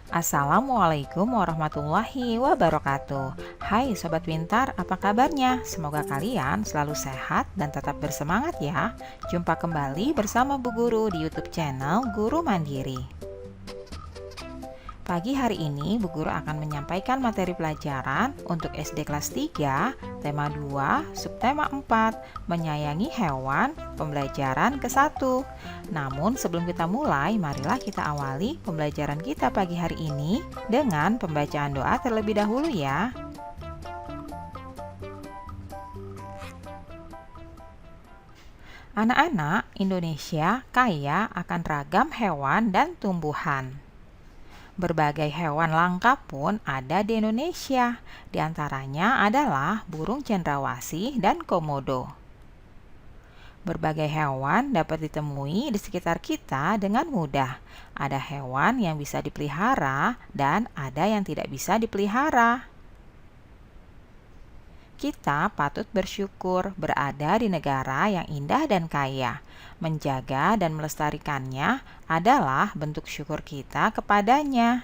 Assalamualaikum warahmatullahi wabarakatuh. Hai Sobat Pintar, apa kabarnya? Semoga kalian selalu sehat dan tetap bersemangat ya. Jumpa kembali bersama Bu Guru di YouTube channel Guru Mandiri. Pagi hari ini Bu Guru akan menyampaikan materi pelajaran untuk SD kelas 3, tema 2, subtema 4, menyayangi hewan, pembelajaran ke-1. Namun sebelum kita mulai, marilah kita awali pembelajaran kita pagi hari ini dengan pembacaan doa terlebih dahulu ya. Anak-anak, Indonesia kaya akan ragam hewan dan tumbuhan. Berbagai hewan langka pun ada di Indonesia. Di antaranya adalah burung cendrawasih dan komodo. Berbagai hewan dapat ditemui di sekitar kita dengan mudah. Ada hewan yang bisa dipelihara dan ada yang tidak bisa dipelihara. Kita patut bersyukur berada di negara yang indah dan kaya. Menjaga dan melestarikannya adalah bentuk syukur kita kepadanya.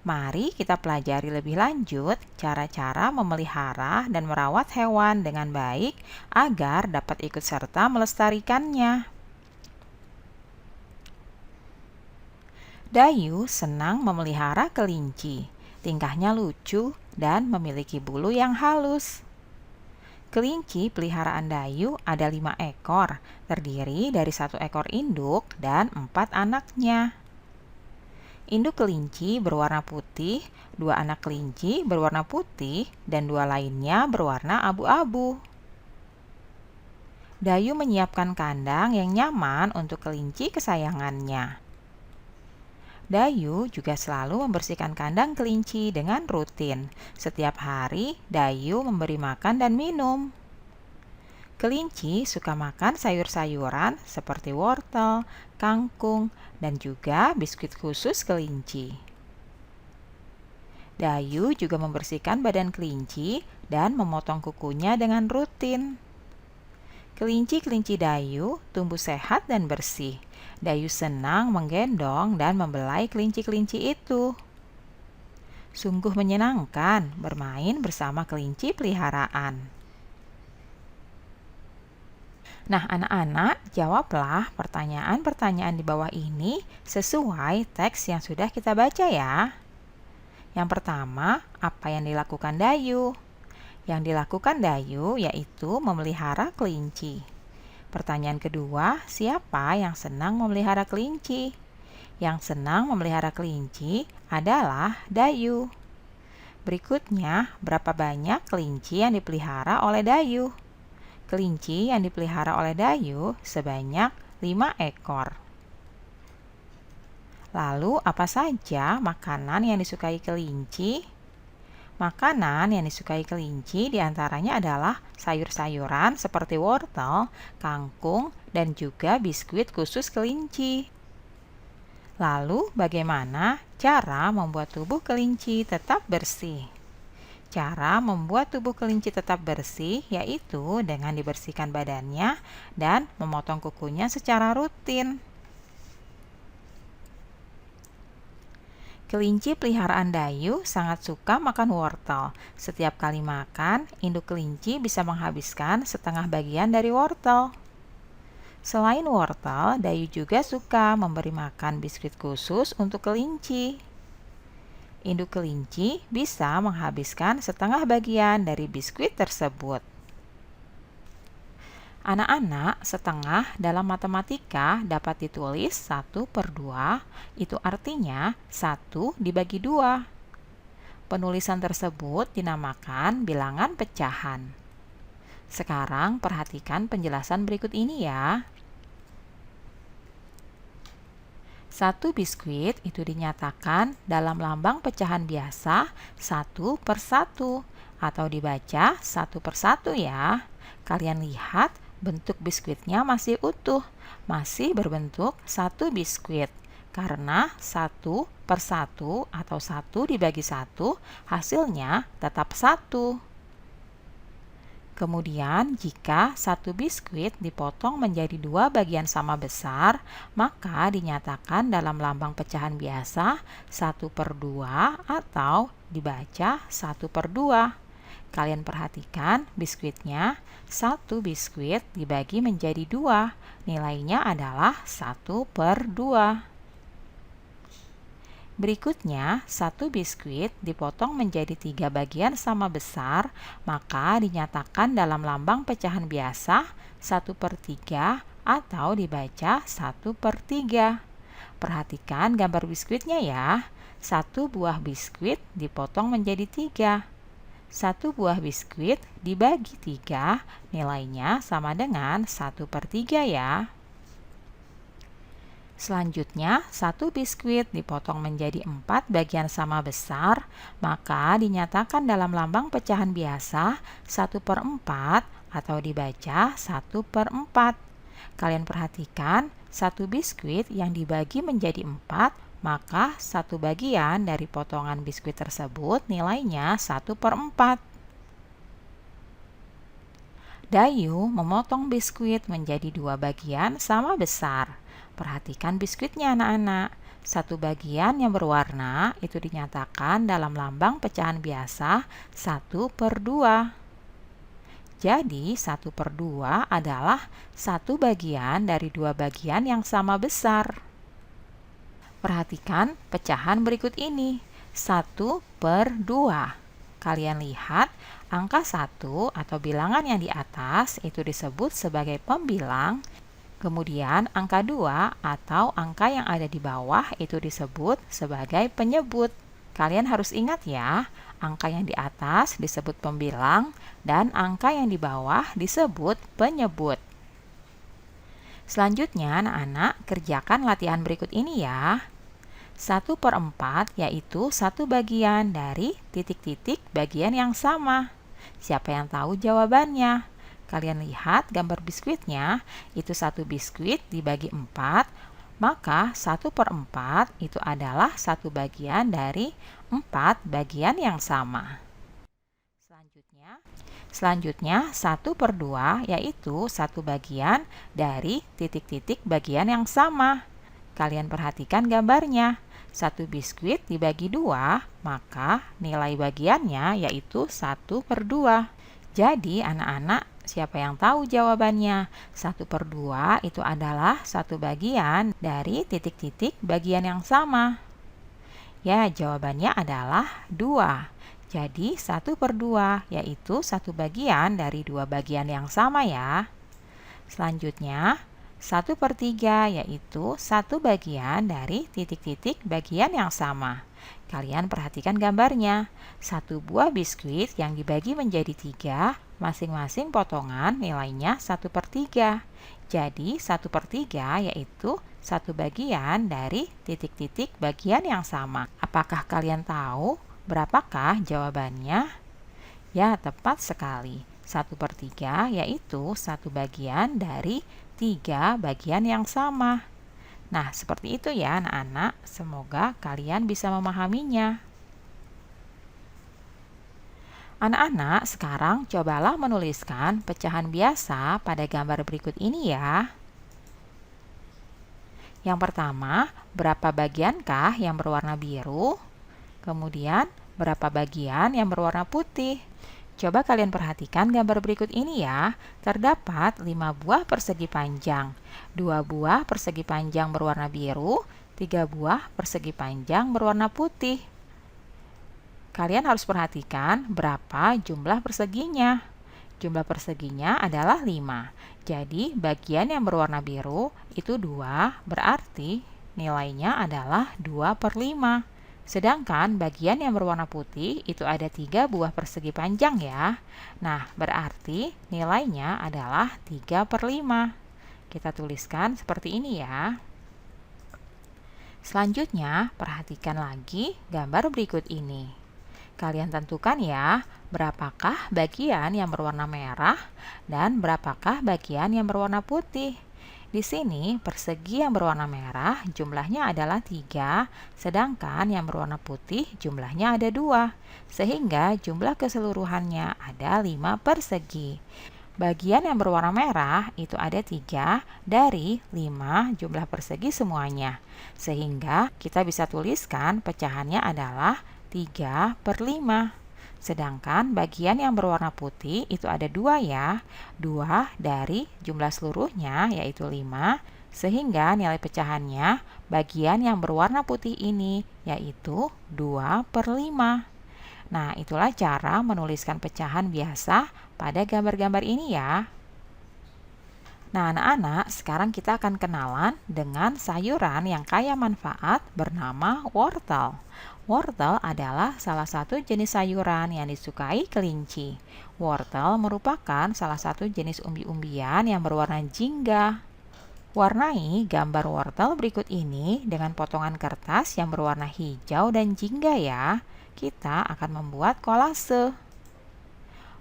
Mari kita pelajari lebih lanjut cara-cara memelihara dan merawat hewan dengan baik agar dapat ikut serta melestarikannya. Dayu senang memelihara kelinci. Tingkahnya lucu dan memiliki bulu yang halus. Kelinci peliharaan Dayu ada 5 ekor, terdiri dari 1 ekor induk dan 4 anaknya. Induk kelinci berwarna putih, 2 anak kelinci berwarna putih, dan 2 lainnya berwarna abu-abu. Dayu menyiapkan kandang yang nyaman untuk kelinci kesayangannya. Dayu juga selalu membersihkan kandang kelinci dengan rutin. Setiap hari, Dayu memberi makan dan minum. Kelinci suka makan sayur-sayuran seperti wortel, kangkung, dan juga biskuit khusus kelinci. Dayu juga membersihkan badan kelinci dan memotong kukunya dengan rutin. Kelinci-kelinci Dayu tumbuh sehat dan bersih. Dayu senang menggendong dan membelai kelinci-kelinci itu. Sungguh menyenangkan bermain bersama kelinci peliharaan. Nah, anak-anak, jawablah pertanyaan-pertanyaan di bawah ini sesuai teks yang sudah kita baca ya. Yang pertama, apa yang dilakukan Dayu? Yang dilakukan Dayu yaitu memelihara kelinci. Pertanyaan kedua, siapa yang senang memelihara kelinci? Yang senang memelihara kelinci adalah Dayu. Berikutnya, berapa banyak kelinci yang dipelihara oleh Dayu? Kelinci yang dipelihara oleh Dayu sebanyak 5 ekor. Lalu, apa saja makanan yang disukai kelinci? Makanan yang disukai kelinci diantaranya adalah sayur-sayuran seperti wortel, kangkung, dan juga biskuit khusus kelinci. Lalu, bagaimana cara membuat tubuh kelinci tetap bersih? Cara membuat tubuh kelinci tetap bersih yaitu dengan dibersihkan badannya dan memotong kukunya secara rutin. Kelinci peliharaan Dayu sangat suka makan wortel. Setiap kali makan, induk kelinci bisa menghabiskan setengah bagian dari wortel. Selain wortel, Dayu juga suka memberi makan biskuit khusus untuk kelinci. Induk kelinci bisa menghabiskan setengah bagian dari biskuit tersebut. Anak-anak, setengah dalam matematika dapat ditulis 1/2, itu artinya 1 dibagi 2. Penulisan tersebut dinamakan bilangan pecahan. Sekarang perhatikan penjelasan berikut ini ya. 1 biskuit itu dinyatakan dalam lambang pecahan biasa 1/1 atau dibaca 1/1 ya. Kalian lihat bentuk biskuitnya masih utuh, masih berbentuk 1 biskuit. Karena 1/1 atau 1 dibagi 1 hasilnya tetap 1. Kemudian, jika satu biskuit dipotong menjadi dua bagian sama besar, maka dinyatakan dalam lambang pecahan biasa 1/2 atau dibaca 1/2. Kalian perhatikan biskuitnya, satu biskuit dibagi menjadi dua, nilainya adalah 1/2. Berikutnya, satu biskuit dipotong menjadi tiga bagian sama besar, maka dinyatakan dalam lambang pecahan biasa 1/3 atau dibaca 1/3. Perhatikan gambar biskuitnya ya. Satu buah biskuit dipotong menjadi tiga. Satu buah biskuit dibagi tiga, nilainya sama dengan 1/3 ya. Selanjutnya, satu biskuit dipotong menjadi 4 bagian sama besar, maka dinyatakan dalam lambang pecahan biasa 1/4 atau dibaca 1/4. Kalian perhatikan, satu biskuit yang dibagi menjadi 4, maka satu bagian dari potongan biskuit tersebut nilainya 1/4. Dayu memotong biskuit menjadi dua bagian sama besar. Perhatikan biskuitnya anak-anak. Satu bagian yang berwarna itu dinyatakan dalam lambang pecahan biasa 1/2. Jadi 1/2 adalah satu bagian dari dua bagian yang sama besar. Perhatikan pecahan berikut ini. 1/2. Kalian lihat angka 1 atau bilangan yang di atas itu disebut sebagai pembilang. Kemudian angka 2 atau angka yang ada di bawah itu disebut sebagai penyebut. Kalian harus ingat ya, angka yang di atas disebut pembilang dan angka yang di bawah disebut penyebut. Selanjutnya anak-anak kerjakan latihan berikut ini ya. 1/4 yaitu satu bagian dari titik-titik bagian yang sama. Siapa yang tahu jawabannya? Kalian lihat gambar biskuitnya, itu satu biskuit dibagi 4, maka 1/4 itu adalah satu bagian dari 4 bagian yang sama. Selanjutnya 1/2 yaitu satu bagian dari titik-titik bagian yang sama. Kalian perhatikan gambarnya. Satu biskuit dibagi 2, maka nilai bagiannya yaitu 1/2. Jadi anak-anak, siapa yang tahu jawabannya? 1/2 itu adalah satu bagian dari titik-titik bagian yang sama. Ya, jawabannya adalah 2. Jadi 1/2 yaitu satu bagian dari dua bagian yang sama ya. Selanjutnya, 1/3 yaitu satu bagian dari titik-titik bagian yang sama. Kalian perhatikan gambarnya. Satu buah biskuit yang dibagi menjadi 3, masing-masing potongan nilainya 1/3. Jadi 1/3 yaitu satu bagian dari titik-titik bagian yang sama. Apakah kalian tahu berapakah jawabannya? Ya, tepat sekali. 1/3 yaitu satu bagian dari 3 bagian yang sama. Nah, seperti itu ya anak-anak. Semoga kalian bisa memahaminya. Anak-anak, sekarang cobalah menuliskan pecahan biasa pada gambar berikut ini ya. Yang pertama, berapa bagiankah yang berwarna biru? Kemudian, berapa bagian yang berwarna putih? Coba kalian perhatikan gambar berikut ini ya. Terdapat 5 buah persegi panjang, 2 buah persegi panjang berwarna biru, 3 buah persegi panjang berwarna putih. Kalian harus perhatikan berapa jumlah perseginya. Jumlah perseginya adalah 5. Jadi bagian yang berwarna biru itu 2, berarti nilainya adalah 2/5. Sedangkan bagian yang berwarna putih itu ada 3 buah persegi panjang ya. Nah, berarti nilainya adalah 3/5. Kita tuliskan seperti ini ya. Selanjutnya, perhatikan lagi gambar berikut ini. Kalian tentukan ya, berapakah bagian yang berwarna merah dan berapakah bagian yang berwarna putih. Di sini persegi yang berwarna merah jumlahnya adalah 3, sedangkan yang berwarna putih jumlahnya ada 2, sehingga jumlah keseluruhannya ada 5 persegi. Bagian yang berwarna merah itu ada 3 dari 5 jumlah persegi semuanya, sehingga kita bisa tuliskan pecahannya adalah 3/5. Sedangkan bagian yang berwarna putih itu ada 2 ya, 2 dari jumlah seluruhnya yaitu 5, sehingga nilai pecahannya bagian yang berwarna putih ini yaitu 2/5. Nah, itulah cara menuliskan pecahan biasa pada gambar-gambar ini ya. Nah, anak-anak, sekarang kita akan kenalan dengan sayuran yang kaya manfaat bernama wortel. Wortel adalah salah satu jenis sayuran yang disukai kelinci. Wortel merupakan salah satu jenis umbi-umbian yang berwarna jingga. Warnai gambar wortel berikut ini dengan potongan kertas yang berwarna hijau dan jingga ya. Kita akan membuat kolase.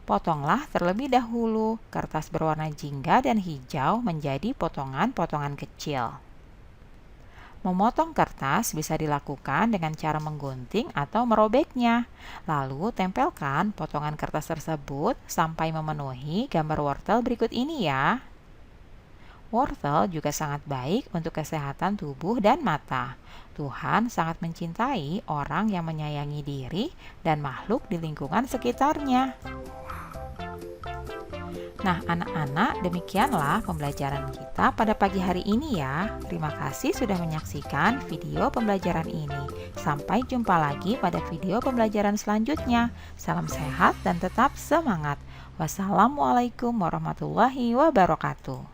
Potonglah terlebih dahulu kertas berwarna jingga dan hijau menjadi potongan-potongan kecil. Memotong kertas bisa dilakukan dengan cara menggunting atau merobeknya. Lalu tempelkan potongan kertas tersebut sampai memenuhi gambar wortel berikut ini ya. Wortel juga sangat baik untuk kesehatan tubuh dan mata. Tuhan sangat mencintai orang yang menyayangi diri dan makhluk di lingkungan sekitarnya. Nah, anak-anak, demikianlah pembelajaran kita pada pagi hari ini ya. Terima kasih sudah menyaksikan video pembelajaran ini. Sampai jumpa lagi pada video pembelajaran selanjutnya. Salam sehat dan tetap semangat. Wassalamualaikum warahmatullahi wabarakatuh.